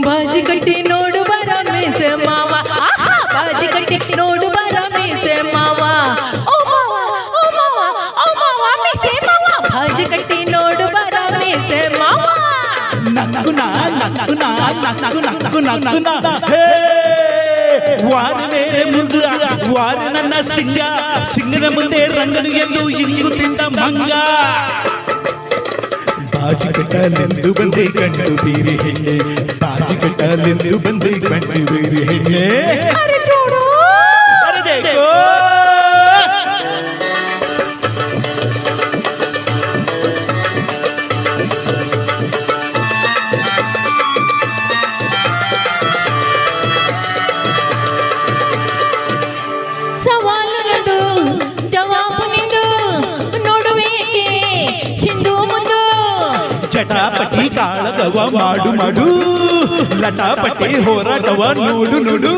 ಬಾಜಿ ಕಟ್ಟಿ ನೋಡು ಬರ ಮೀಸೆ ಮಾವ, ಬಾಜಿ ಕಟ್ಟಿ ನೋಡು ಬರ ಮೀಸೆ ಮಾವ, ಓ ಮಾವ ಓ ಮಾವ ಓ ಮಾವ ಮೀಸೆ ಮಾವ, ಬಾಜಿ ಕಟ್ಟಿ ನೋಡು ಬರ ಮೀಸೆ ಮಾವ. ನಕ್ಕುನಾ ನಕ್ಕುನಾ ನಕ್ಕುನಾ ನಕ್ಕುನಾ ಹೇ ವಾರಿ ಮೇರೆ ಮುಂಗುರ ವಾರಿ ನನ್ನ ಸಿಂಗ, ಸಿಂಗನ ಮುಂದೆ ರಂಗನು ಎಂದು ಇಂಗುತ್ತಿದ್ದ ಮಂಗ. ಬಾಜಿ ಕಟ್ಟಲೆಂದು ಬಂದೆ ಗಂಡು ಬೀರಿ ಹೆಣ್ಣೆ, ಬಾಜಿ ಕಟ್ಟಲೆಂದು ಬಂದೆ ಗಂಡು ಬೀರಿ ಹೆಣ್ಣೆ. ಅರೆ ಚೋಡು ಅರೆ ದೇಖೋ ಸವಾಲದು ಜವಾಬು ನಿಂದು ನೋಡುವೇಕೆ ಹಿಂದೂ ಮುಂದು. ಚಟಾಪಟಿ ಕಾಳಗವ ಮಾಡು ಮಾಡು, ಲಟಾಪಟಿ ಹೋರಾಟವ ನೋಡು ನೋಡು.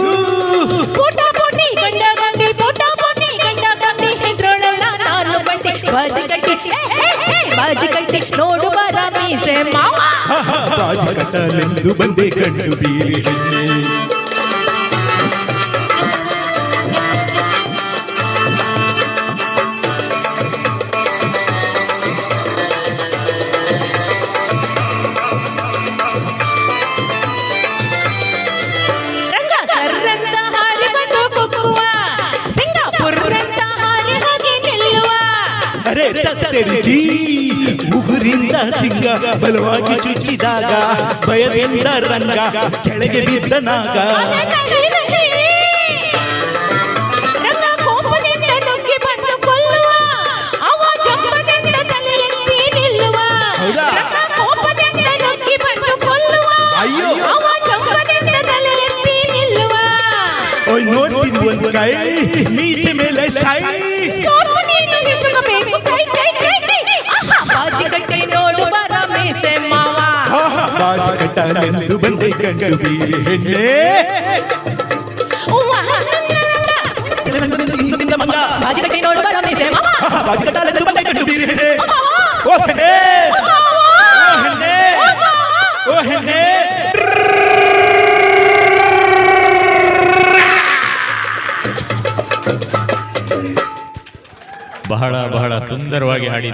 ಪೋಟಾಪೋಟಿ ಗಂಡ ಗಂಡಿ ಪೋಟಾಪೋಟಿ ಗಂಡ ಗಂಡಿ ಹೆದ್ರೋಳಲ್ಲ ನಾನು ಬಂಡಿ. ಬಾಜಿ ಕಟ್ಟಿ ಬಾಜಿ ಕಟ್ಟಿ ನೋಡು ಬರ ಮೀಸೆ ಮಾವ, ಬಾಜಿ ಕಟ್ಟಲೆಂದು ಬಂದೆ ಗಂಡು ಬೀರಿ ಹೆಣ್ಣೆ. ರಂಗ ಸರ್ರಂತ ಹಾರಿ ಬಂದು ಕುಕ್ಕುವ, ಸಿಂಗಾಪುರ್ರಂತ ಹಾರಿ ಹೋಗಿ ನಿಲ್ಲುವ. ಅರೆ ತತ್ತರಿಗಿ ಉಗುರಿಂದ ಸಿಂಗ ಬಲವಾಗಿ ಚುಚ್ಚಿದಾಗ ಭಯದಿಂದ ರಂಗ ಕೆಳಗೆ ಬಿದ್ದ ನಾಗ. ರಂಗ ಕೋಪದಿಂದ ನುಗ್ಗಿ ಬಂದು ಕೊಲ್ಲುವ, ಅವ ಜಂಬದಿಂದ ತಲೆ ಎತ್ತಿ ನಿಲ್ಲುವ. ಹೌದಾ? ರಂಗ ಕೋಪದಿಂದ ನುಗ್ಗಿ ಬಂದು ಕೊಲ್ಲುವ, ಅಯ್ಯೋ. ಅವ ಜಂಬದಿಂದ ತಲೆ ಎತ್ತಿ ನಿಲ್ಲುವ. ಓಯ್ ನೋಡ್ತೀನಿ ಒಂದು ಕೈ ಮೀಸೆ ಮೇಲೆ ಸೈ. ಸೋತು ನೀನು ಹಿಸುಕಬೇಕು ಕೈ ಕೈ ಕೈ ಕೈ. ಬಾಜಿ ಕಟ್ಟಿ ನೋಡು ಬರ ಮೀಸೆ ಮಾವ, ಬಾಜಿ ಕಟ್ಟಲೆಂದು ಬಂದೆ ಗಂಡು ಬೀರಿ ಹೆಣ್ಣೆ. ಬಾಜಿ ಕಟ್ಟಿ ನೋಡು ಬರ ಮೀಸೆ ಮಾವ, ಬಾಜಿ ಕಟ್ಟಲೆಂದು ಬಂದೆ ಗಂಡು ಬೀರಿ ಹೆಣ್ಣೆ. ಓ ಹೆಣ್ಣೆ ಓ ಹೆಣ್ಣೆ ಓ ಹೆಣ್ಣೆ. ಬಹಳ ಬಹಳ ಸುಂದರವಾಗಿ ಹಾಡಿ